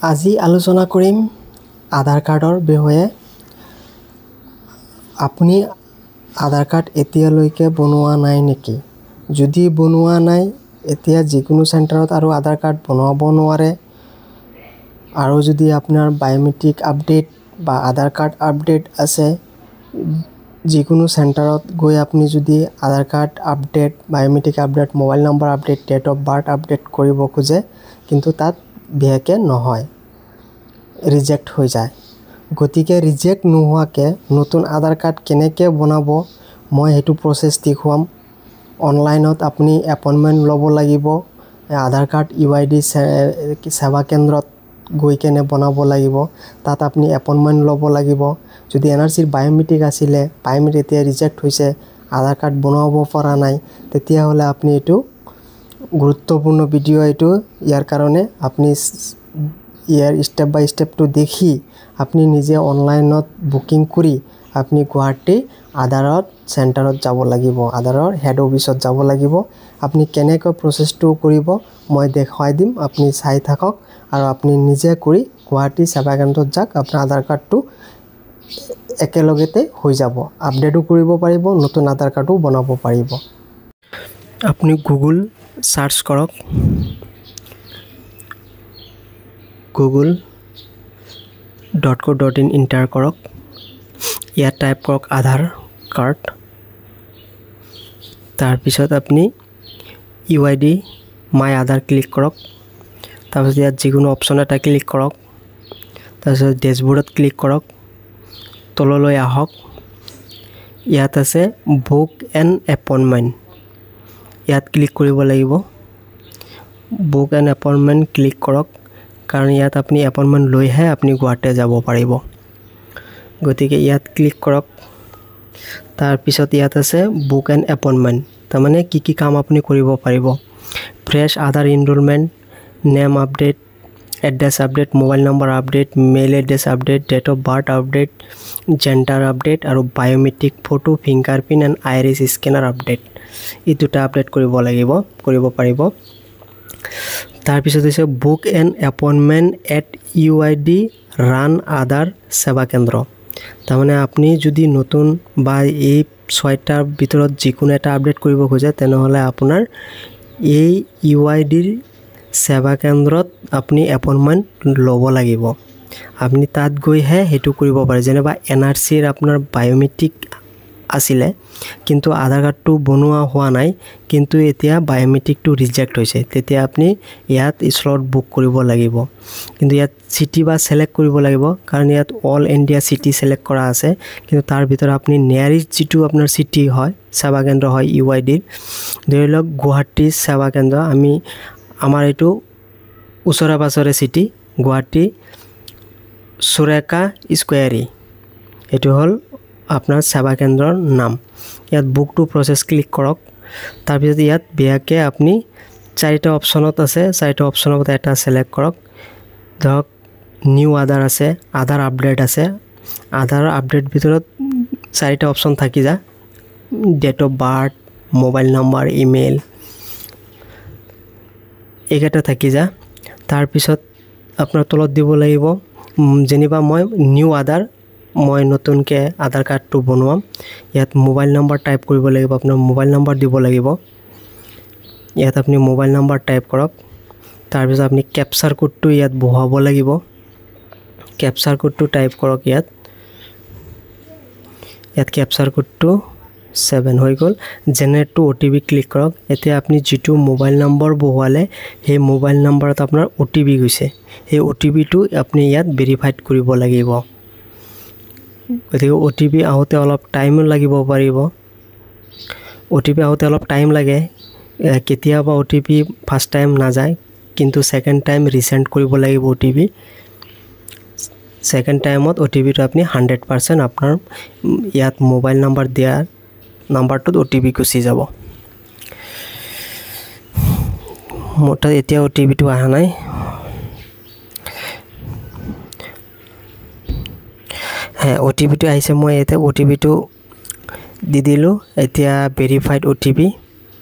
আজি আলোচনা কৰিম আধাৰ কাৰ্ডৰ বিষয়ে। আপুনি আধাৰ কাৰ্ড এতিয়ালৈকে বনোৱা নাই নেকি? যদি বনোৱা নাই, এতিয়া যিকোনো চেণ্টাৰত আৰু আধাৰ কাৰ্ড বনাব নোৱাৰে। আৰু যদি আপোনাৰ বায়োমেট্ৰিক আপডেট বা আধাৰ কাৰ্ড আপডেট আছে, যিকোনো চেণ্টাৰত গৈ আপুনি যদি Aadhaar card update, biometric update, mobile number update, date of birth update কৰিব খোজে, কিন্তু তাত বিশেষকৈ নহয়, ৰিজেক্ট হৈ যায়। গতিকে ৰিজেক্ট নোহোৱাকৈ নতুন আধাৰ কাৰ্ড কেনেকৈ বনাব, মই সেইটো প্ৰচেছ দেখুৱাম। অনলাইনত আপুনি এপইণ্টমেণ্ট ল'ব লাগিব। আধাৰ কাৰ্ড UID সেৱা কেন্দ্ৰত গৈ কেনে বনাব লাগিব। তাত আপুনি এপইণ্টমেণ্ট ল'ব লাগিব। যদি NRCৰ বায়োমেট্ৰিক আছিলে, বায়োমেট্ৰিক এতিয়া ৰিজেক্ট হৈছে, আধাৰ কাৰ্ড বনাব পৰা নাই, তেতিয়াহ'লে আপুনি এইটো গুৰুত্বপূৰ্ণ ভিডিঅ' এইটো। ইয়াৰ কাৰণে আপুনি ইয়াৰ ষ্টেপ বাই ষ্টেপটো দেখি আপুনি নিজে অনলাইনত বুকিং কৰি আপুনি গুৱাহাটী আধাৰত চেণ্টাৰত যাব লাগিব, আধাৰৰ হেড অফিচত যাব লাগিব। আপুনি কেনেকৈ প্ৰচেছটো কৰিব মই দেখুৱাই দিম, আপুনি চাই থাকক আৰু আপুনি নিজে কৰি গুৱাহাটী সেৱা কেন্দ্ৰত যাওক। আপোনাৰ আধাৰ কাৰ্ডটো একেলগতে হৈ যাব, আপডেটো কৰিব পাৰিব, নতুন আধাৰ কাৰ্ডো বনাব পাৰিব। আপুনি গুগল চাৰ্চ কৰক, google.co.in এণ্টাৰ কৰক। ইয়াত টাইপ কৰক আধাৰ কাৰ্ড। তাৰপিছত আপুনি UID মাই আধাৰ ক্লিক কৰক। তাৰপিছত ইয়াত যিকোনো অপশ্যন এটা ক্লিক কৰক। তাৰপিছত ডেছবৰ্ডত ক্লিক কৰক। তললৈ আহক, ইয়াত আছে বুক এন এপইণ্টমেণ্ট, ইয়াত ক্লিক কৰিব লাগিব। বুক এন এপইণ্টমেণ্ট ক্লিক কৰক, কাৰণ ইয়াত আপুনি এপইণ্টমেণ্ট লৈহে আপুনি গুৱাহাটী যাব পাৰিব। গতিকে ইয়াত ক্লিক কৰক। তাৰপিছত ইয়াত আছে বুক এন এপইণ্টমেণ্ট, তাৰমানে কি কি কাম আপুনি কৰিব পাৰিব। Fresh Aadhaar enrolment, name update, address update, mobile number update, mail address update, date of birth update, gender update আৰু biometric photo, fingerprint and iris scanner update. এই দুটা আপডেট কৰিব পাৰিব। তাৰপিছত হৈছে book an appointment at UID run Aadhaar Seva Kendra. তাৰমানে আপুনি যদি নতুন বা এই 6টাৰ ভিতৰত যিকোনো এটা আপডেট কৰিব খোজে, তেনেহ'লে আপোনাৰ এই UIDৰ সেৱা কেন্দ্ৰত আপুনি এপইণ্টমেণ্ট ল'ব লাগিব। আপুনি তাত গৈহে সেইটো কৰিব পাৰে। যেনিবা NRCৰ আপোনাৰ বায়োমেট্ৰিক আছিলে, কিন্তু আধাৰ কাৰ্ডটো বনোৱা হোৱা নাই, কিন্তু এতিয়া বায়োমেট্ৰিকটো ৰিজেক্ট হৈছে, তেতিয়া আপুনি ইয়াত স্লট বুক কৰিব লাগিব। কিন্তু ইয়াত চিটি বা ছিলেক্ট কৰিব লাগিব, কাৰণ ইয়াত অল ইণ্ডিয়া চিটি ছিলেক্ট কৰা আছে। কিন্তু তাৰ ভিতৰত আপুনি নিয়াৰেষ্ট যিটো আপোনাৰ চিটি হয়, সেৱা কেন্দ্ৰ হয় UIDৰ, ধৰি লওক গুৱাহাটী সেৱা কেন্দ্ৰ, আমাৰ এইটো ওচৰে পাঁজৰে চিটি গুৱাহাটী সুৰেখা স্কুৱেৰী, এইটো হ'ল আপোনাৰ সেৱা কেন্দ্ৰৰ নাম। ইয়াত বুক টু প্ৰচেছ ক্লিক কৰক। তাৰপিছত ইয়াত বিশেষকৈ আপুনি 4টা অপশ্যনত আছে, 4টা অপশ্যনত এটা ছিলেক্ট কৰক। ধৰক নিউ আধাৰ আছে, আধাৰ আপডেট আছে। আধাৰ আপডেট ভিতৰত 4টা অপশ্যন থাকি যায়, date of birth, mobile number, email, এইকেইটা থাকি যায়। তাৰপিছত আপোনাৰ তলত দিব লাগিব, যেনিবা মই নিউ আধাৰ, মই নতুনকৈ আধাৰ কাৰ্ডটো বনোৱাম। ইয়াত মোবাইল নম্বৰ টাইপ কৰিব লাগিব, আপোনাৰ মোবাইল নম্বৰ দিব লাগিব। ইয়াত আপুনি মোবাইল নম্বৰ টাইপ কৰক। তাৰপিছত আপুনি কেপচাৰ কোডটো ইয়াত বহুৱাব লাগিব। কেপচাৰ কোডটো টাইপ কৰক। ইয়াত কেপচাৰ কোডটো 7 হৈ গ'ল। জেনেৰেট টু OTP ক্লিক কৰক। এতিয়া আপুনি যিটো মোবাইল নম্বৰ বহুৱালে, সেই মোবাইল নম্বৰত আপোনাৰ OTP গৈছে, সেই OTPটো আপুনি ইয়াত ভেৰিফাইড কৰিব লাগিব। গতিকে OTP আহোঁতে অলপ টাইমো লাগিব পাৰিব। OTP আহোঁতে অলপ টাইম লাগে। কেতিয়াবা OTP ফাৰ্ষ্ট টাইম নাযায়, কিন্তু ছেকেণ্ড টাইম ৰিচেণ্ড কৰিব লাগিব OTP। ছেকেণ্ড টাইমত OTPটো আপুনি 100% আপোনাৰ ইয়াত মোবাইল নম্বৰ দিয়া নাম্বাৰটোত OTP গুচি যাব। মোৰ তাত এতিয়া OTPটো অহা নাই। OTPটো আহিছে, মই এতিয়া OTPটো দি দিলোঁ। এতিয়া ভেৰিফাইড OTP,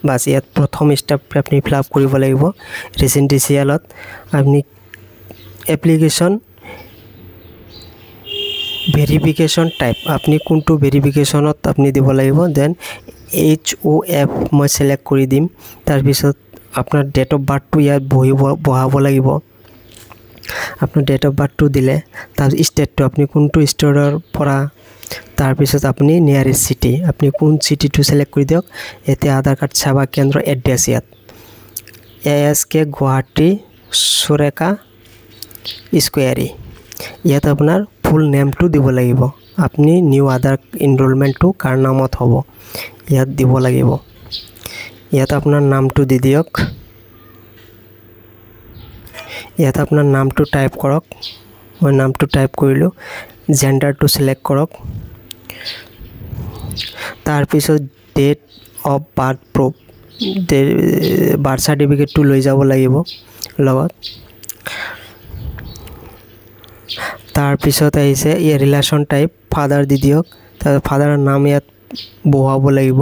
বাছ ইয়াত প্ৰথম ষ্টেপ আপুনি ফিল আপ কৰিব লাগিব। ৰিচেণ্ট ডিচিএলত আপুনি এপ্লিকেশ্যন ভেৰিফিকেশ্যন টাইপ আপনি কোনটো ভেৰিফিকেশ্যনত আপনি দিব লাগিব দেন HOF মই সিলেক্ট কৰি দিম তাৰ পিছত আপোনাৰ ডেট অফ বাৰ্থটো ইয়াত বহাব লাগিব আপোনাৰ ডেট অফ বাৰ্থটো দিলে তাৰ ষ্টেটটো আপনি কোনটো ষ্টেটৰ পৰা তাৰ পিছত আপনি নিয়াৰেষ্ট সিটি আপনি কোন সিটিটো সিলেক্ট কৰি দিয়ক এতে আধাৰ কাৰ্ড সেৱা কেন্দ্ৰ এড্ৰেছ ইয়াত ASK গুৱাহাটী সুৰেখা স্কোয়াৰি ইয়াত আপোনাৰ ফুল নেমটো দিব লাগিব আপনি নিউ আধাৰ এনৰোলমেন্টটো কাৰ নামত হ'ব ইয়াত দিব লাগিব ইয়াত আপোনাৰ নামটো দি দিয়ক ইয়াত আপোনাৰ নামটো টাইপ কৰক মই নামটো টাইপ কৰিলো জেন্ডাৰটো সিলেক্ট কৰক তাৰ পিছত date of birth proof birth সাৰ্টিফিকেটটো লৈ যাব লাগিব লগত তাৰ পিছত আহিছে এই ৰিলেশন টাইপ ফাদাৰ দি দিয়ক তাৰ ফাদাৰৰ নাম ইয়াত বহাব লাগিব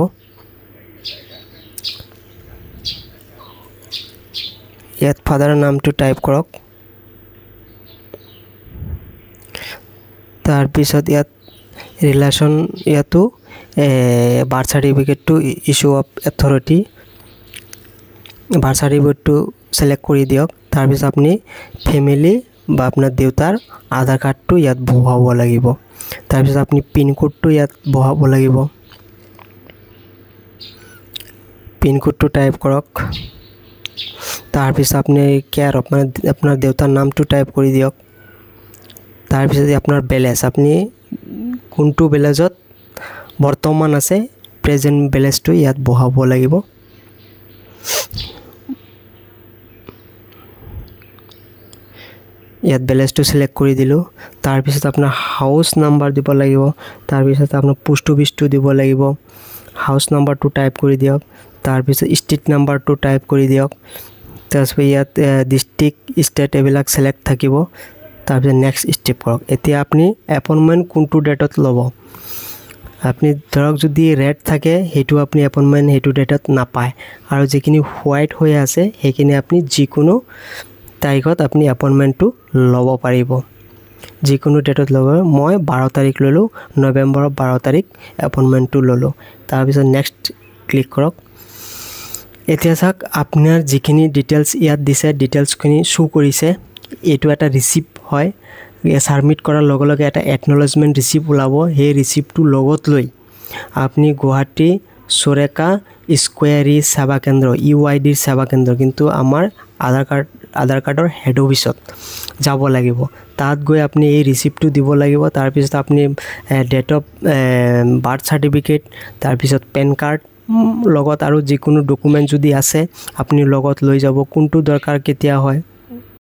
ইয়াত ফাদাৰৰ নামটো টাইপ কৰক তাৰ পিছত ইয়াত ৰিলেশন ইয়াতো বাৰ্থ সাৰ্টিফিকেটটো ইস্যু অফ অথৰিটি বাৰ্থ সাৰ্টিফিকেটটো সিলেক্ট কৰি দিয়ক তাৰ পিছত আপনি ফ্যামিলি বা আপোনাৰ দেউতাৰ আধাৰ কাৰ্ডটো ইয়াত বহাব লাগিব তাৰ পিছত আপনি পিন কোডটো ইয়াত বহাব লাগিব পিন কোডটো টাইপ কৰক তাৰ পিছত আপনি কেয়াৰ আপোনাৰ দেউতাৰ নামটো টাইপ কৰি দিয়ক তাৰ পিছত আপোনাৰ ব্যালেন্স আপনি কোনটো ব্যালেন্সত বৰ্তমান আছে প্ৰেজেন্ট ব্যালেন্সটো ইয়াত বহাব লাগিব ইয়াত ব্যালেন্সটো সিলেক্ট কৰি দিলো তাৰ পিছত আপোনাৰ হাউস নাম্বাৰ দিব লাগিব তাৰ পিছত আপোনাৰ পোষ্ট অফিসটো দিব লাগিব হাউস নাম্বাৰটো টাইপ কৰি দিয়ক তাৰ পিছত ষ্ট্ৰীট নাম্বাৰটো টাইপ কৰি দিয়ক তাৰপিছত ইয়াত ডিস্ট্ৰিক্ট ষ্টেট এবিলাক সিলেক্ট থাকিব তাৰ পিছত নেক্সট স্টেপ কৰক এতিয়া আপনি এপইন্টমেন্ট কোনটো ডেটত লব আপনি ধৰক যদি ৰেড থাকে হেতু আপনি এপইন্টমেন্ট হেতু ডেটত নাপায় আৰু যিখিনি হোৱাইট হৈ আছে হেকিনি আপনি যিকোনো তাৰিখত আপনি এপইন্টমেন্টটো লব পাৰিব যিকোনো ডেটত লব মই 12 তাৰিখ ললো নৱেম্বৰৰ 12 তাৰিখ এপইন্টমেন্টটো ললো তাৰ পিছত নেক্সট ক্লিক কৰক এতিয়া চাওক আপোনাৰ যিখিনি ডিটেইলছ ইয়াত দিছে ডিটেইলছখিনি শো কৰিছে এটো এটা ৰিসিপ্ট হয় সাবমিট কৰাৰ লগে লগে এটা একনলেজমেন্ট ৰিসিপ্ট ওলাব হে ৰিসিপ্টটো লগত লৈ আপনি গুৱাহাটী সুৰেখা স্কোয়াৰি সেৱা কেন্দ্ৰ UID সেৱা কেন্দ্ৰ কিন্তু আমাৰ আধাৰ কাৰ্ডৰ হেড অফিসত যাব লাগিব তাত গৈ আপনি এই ৰিসিপ্টটো দিব লাগিব তাৰ পিছত আপনি ডেট অফ বাৰ্থ সাৰ্টিফিকেট তাৰ পিছত পেন কাৰ্ড লগত আৰু যিকোনো ডকুমেন্ট যদি আছে আপনি লগত লৈ যাব কোনটো দৰকাৰ কেতিয়া হয়